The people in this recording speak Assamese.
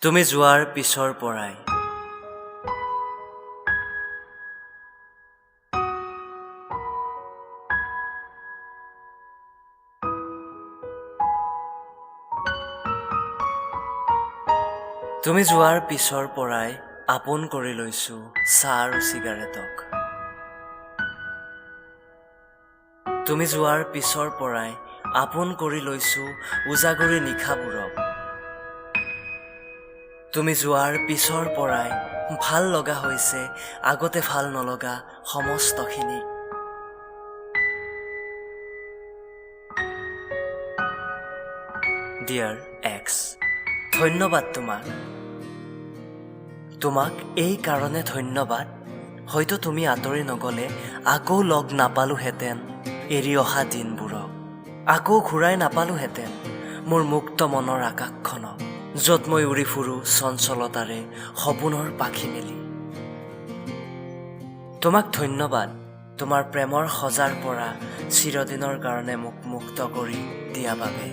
তুমি যোৱাৰ পিছৰ পৰাই তুমি যোৱাৰ পিছৰ পৰাই আপোন কৰি লৈছো চাহ আৰু চিগাৰেটক। তুমি যোৱাৰ পিছৰ পৰাই আপোন কৰি লৈছো উজাগৰি নিশাবোৰক। তুমি যোৱাৰ পিছৰ পৰাই ভাল লগা হৈছে আগতে ভাল নলগা সমস্তখিনি। ডিয়াৰ এক্স, ধন্যবাদ তোমাক এই কাৰণে ধন্যবাদ। হয়তো তুমি আঁতৰি নগলে আকৌ লগ নাপালোহেঁতেন এৰি অহা দিনবোৰক, আকৌ ঘূৰাই নাপালোহেঁতেন মোৰ মুক্ত মনৰ আকাশখনক, য'ত মই উৰি ফুৰো চঞ্চলতাৰে সপোনৰ পাখি মেলি। তোমাক ধন্যবাদ তোমাৰ প্ৰেমৰ সজাৰ পৰা চিৰদিনৰ কাৰণে মোক মুক্ত কৰি দিয়া বাবে।